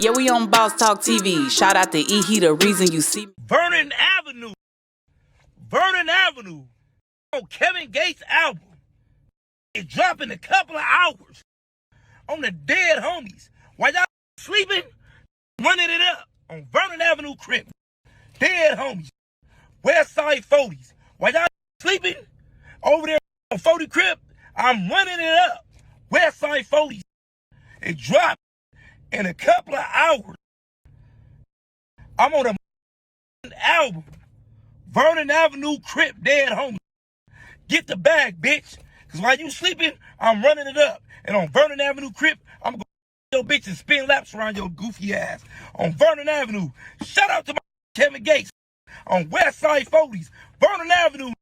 Yeah, we on Boss Talk TV. Shout out to E. He the reason you see me. Vernon Avenue. Vernon Avenue. On Kevin Gates' album. It's dropping a couple of hours. On the dead homies. While y'all sleeping, running it up. On Vernon Avenue Crip. Dead homies. Westside 40s. While y'all sleeping, over there on 40 Crip, I'm running it up. Westside 40s. It dropped in a couple of hours. I'm on a album. Vernon Avenue Crip Dead Homies. Get the bag, bitch. Because while you sleeping, I'm running it up. And on Vernon Avenue Crip, I'm going to your bitch and spin laps around your goofy ass. On Vernon Avenue. Shout out to my Kevin Gates. On Westside 40s. Vernon Avenue.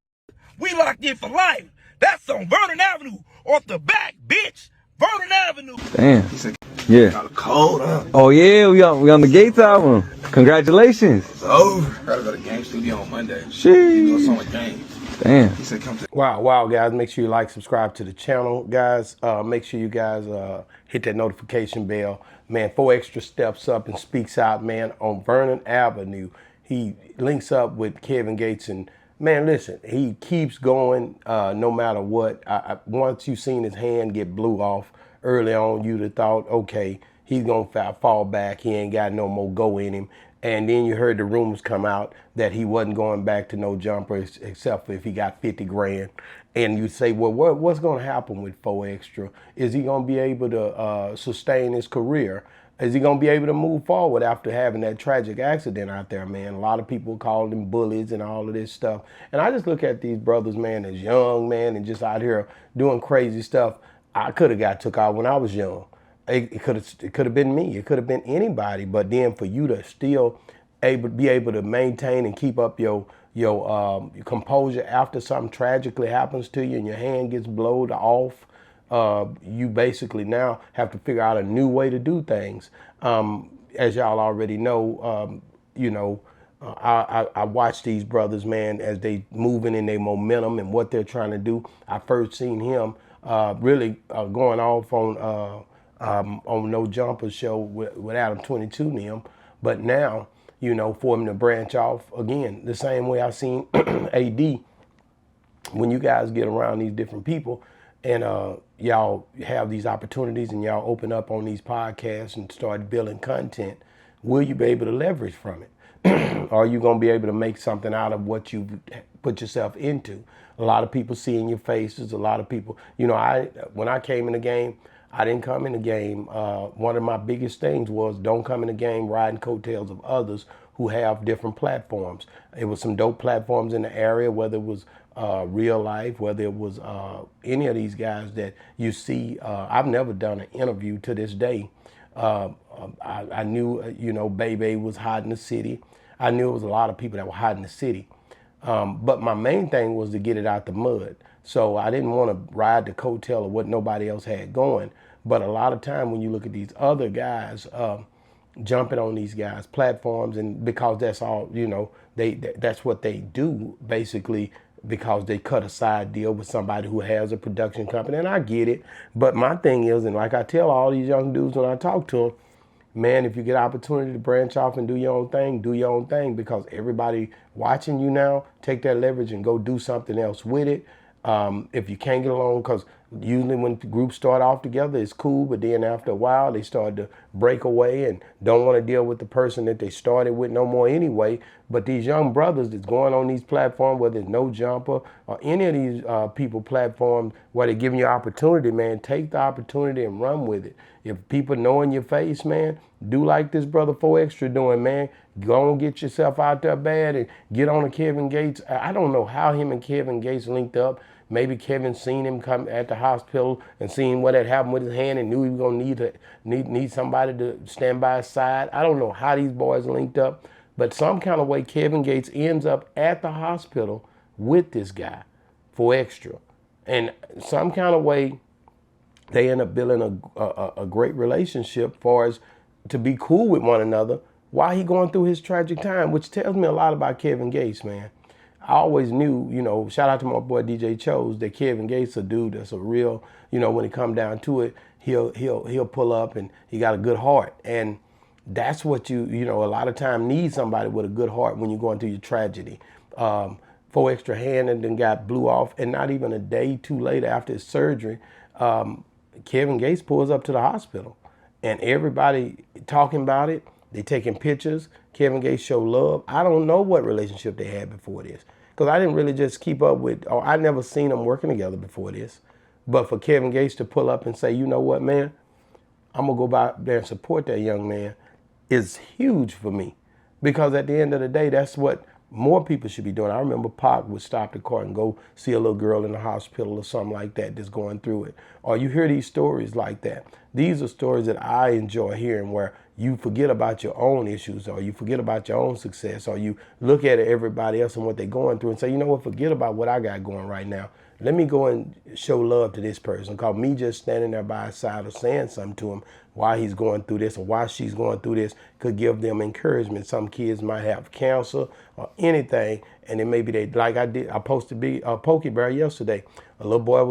We locked in for life. That's on Vernon Avenue. Off the back, bitch. Vernon Avenue. Damn. He said, Yeah. got a cold, huh? Oh yeah, we on the Gates album. Congratulations. It's over. Gotta go to Game Studio on Monday. Sheesh. Do a song with James. Damn. He said, come to. Wow, guys. Make sure you like, subscribe to the channel, guys. Make sure you guys hit that notification bell. Man, 4 Extra steps up and speaks out, man, on Vernon Avenue. He links up with Kevin Gates and, man, listen, he keeps going no matter what. Once you seen his hand get blew off early on, you'd have thought, okay, he's going to fall back. He ain't got no more go in him. And then you heard the rumors come out that he wasn't going back to no jumper except for if he got 50 grand. And you say, well, what's going to happen with 4 Extra? Is he going to be able to sustain his career? Is he going to be able to move forward after having that tragic accident out there, man? A lot of people call them bullies and all of this stuff. And I just look at these brothers, man, as young, man, and just out here doing crazy stuff. I could have got took out when I was young. It could have been me. It could have been anybody. But then for you to still be able to maintain and keep up your composure after something tragically happens to you and your hand gets blowed off, you basically now have to figure out a new way to do things. As y'all already know, I watch these brothers, man, as they moving in their momentum and what they're trying to do. I first seen him really going off on No Jumper show with Adam22 and them. But now, for him to branch off again, the same way I seen AD, when you guys get around these different people and y'all have these opportunities and y'all open up on these podcasts and start building content, will you be able to leverage from it? Are you going to be able to make something out of what you put yourself into? A lot of people see in your faces, a lot of people, when I came in the game, I didn't come in the game. One of my biggest things was don't come in the game riding coattails of others who have different platforms. It was some dope platforms in the area, whether it was Real Life, whether it was any of these guys that you see. I've never done an interview to this day. I knew, Bebe was hot in the city. I knew it was a lot of people that were hot in the city. But my main thing was to get it out the mud. So I didn't want to ride the coattail of what nobody else had going. But a lot of time when you look at these other guys jumping on these guys' platforms, and because that's all, that's what they do basically, because they cut a side deal with somebody who has a production company. And I get it. But my thing is, and like I tell all these young dudes when I talk to them, man, if you get opportunity to branch off and do your own thing, do your own thing, because everybody watching you now, take that leverage and go do something else with it. If you can't get along, because usually when groups start off together, it's cool, but then after a while, they start to break away and don't want to deal with the person that they started with no more anyway. But these young brothers that's going on these platforms, whether it's No Jumper or any of these people platforms where they're giving you opportunity, man, take the opportunity and run with it. If people know in your face, man, do like this brother 4 Extra doing, man. Go and get yourself out there bad and get on to Kevin Gates. I don't know how him and Kevin Gates linked up. Maybe Kevin seen him come at the hospital and seen what had happened with his hand and knew he was gonna need somebody to stand by his side. I don't know how these boys linked up, but some kind of way Kevin Gates ends up at the hospital with this guy 4 Extra, and some kind of way they end up building a great relationship for us to be cool with one another while he going through his tragic time, which tells me a lot about Kevin Gates, man. I always knew, shout out to my boy DJ Chose, that Kevin Gates a dude that's a real, when it come down to it, he'll pull up and he got a good heart. And that's what you know, a lot of time need somebody with a good heart when you're going through your tragedy. 4Extra hand and then got blew off, and not even a day too late after his surgery, Kevin Gates pulls up to the hospital, and everybody talking about it. They taking pictures. Kevin Gates show love. I don't know what relationship they had before this, because I didn't really just keep up with, or I never seen them working together before this. But for Kevin Gates to pull up and say, you know what, man, I'm gonna go back there and support that young man, is huge for me, because at the end of the day, that's what more people should be doing. I remember Pac would stop the car and go see a little girl in the hospital or something like that that's going through it. Or you hear these stories like that. These are stories that I enjoy hearing, where you forget about your own issues, or you forget about your own success, or you look at everybody else and what they're going through and say, you know what, forget about what I got going right now. Let me go and show love to this person. Because me just standing there by his side or saying something to him why he's going through this or why she's going through this could give them encouragement. Some kids might have cancer or anything, and then maybe they, like I did, I posted Pokey Bear yesterday. A little boy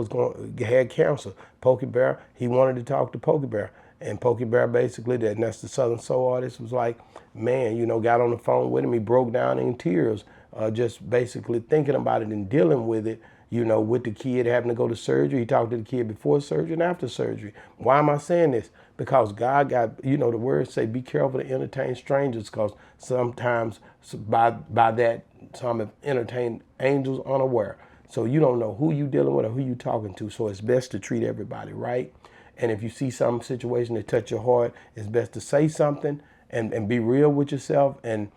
had cancer. Pokey Bear, he wanted to talk to Pokey Bear. And Pokey Bear basically, that's the Southern Soul artist, was like, man, you know, got on the phone with him. He broke down in tears, just basically thinking about it and dealing with it. You know, with the kid having to go to surgery. He talked to the kid before surgery and after surgery. Why am I saying this? Because God got, you know, the words say, be careful to entertain strangers, because sometimes by that, some have entertained angels unaware. So you don't know who you dealing with or who you talking to. So it's best to treat everybody right. And if you see some situation that touch your heart, it's best to say something and be real with yourself and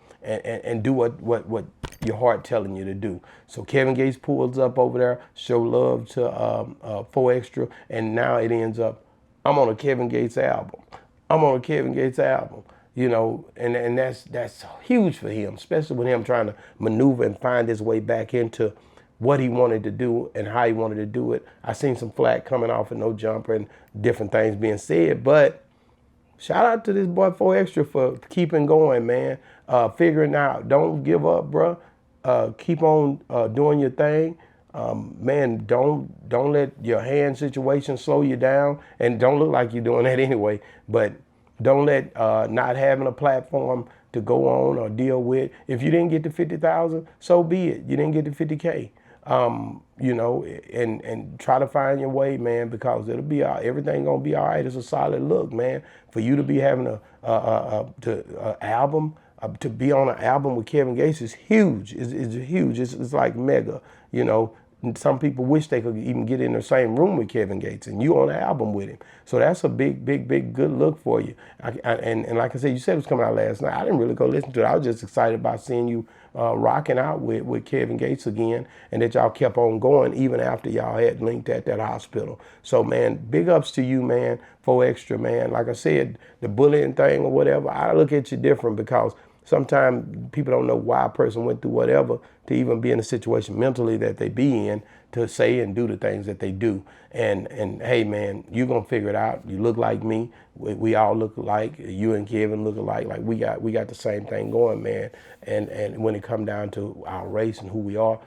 do what your heart telling you to do. So Kevin Gates pulls up over there, show love to 4Extra, and now it ends up, I'm on a Kevin Gates album. I'm on a Kevin Gates album, you know, and that's huge for him, especially with him trying to maneuver and find his way back into what he wanted to do and how he wanted to do it. I seen some flack coming off of No Jumper and different things being said, but shout out to this boy 4Extra for keeping going, man. Figuring out, don't give up, bro. Keep on doing your thing. Man, don't let your hand situation slow you down, and don't look like you're doing that anyway. But don't let not having a platform to go on or deal with. If you didn't get to 50,000, so be it. You didn't get to 50K. You know, and try to find your way, man, because it'll be everything gonna be all right. It's a solid look, man. For you to be having a album. To be on an album with Kevin Gates is huge. It's huge. It's like mega. You know, some people wish they could even get in the same room with Kevin Gates, and you on an album with him. So that's a big good look for you. And like I said, you said it was coming out last night. I didn't really go listen to it. I was just excited about seeing you rocking out with Kevin Gates again, and that y'all kept on going even after y'all had linked at that hospital. So, man, big ups to you, man, 4Extra, man. Like I said, the bullying thing or whatever, I look at you different, because sometimes people don't know why a person went through whatever to even be in the situation mentally that they be in to say and do the things that they do. And hey, man, you're going to figure it out. You look like me. We all look alike. You and Kevin look alike. Like we got the same thing going, man. And when it come down to our race and who we are,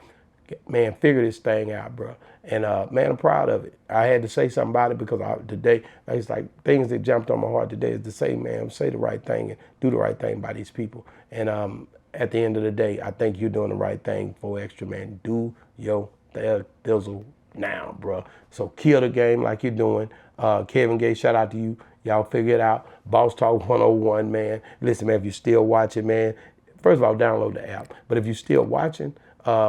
man, figure this thing out, bro. And man, I'm proud of it. I had to say something about it, because today, it's like things that jumped on my heart today is to say, man, say the right thing and do the right thing by these people. And at the end of the day, I think you're doing the right thing, 4Extra, man. Do your thizzle now, bro. So kill the game like you're doing. Kevin Gates, shout out to you. Y'all figure it out. Boss Talk 101, man. Listen, man, if you're still watching, man, first of all, download the app. But if you're still watching,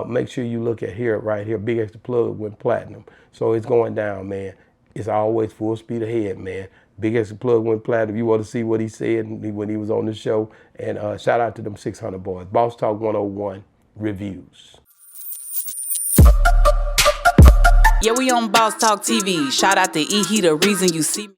make sure you look at here, right here. Big Extra Plug went platinum. So it's going down, man. It's always full speed ahead, man. Big Extra Plug went platinum. You want to see what he said when he was on the show. And shout out to them 600 boys. Boss Talk 101 reviews. Yeah, we on Boss Talk TV. Shout out to E. He the reason you see me.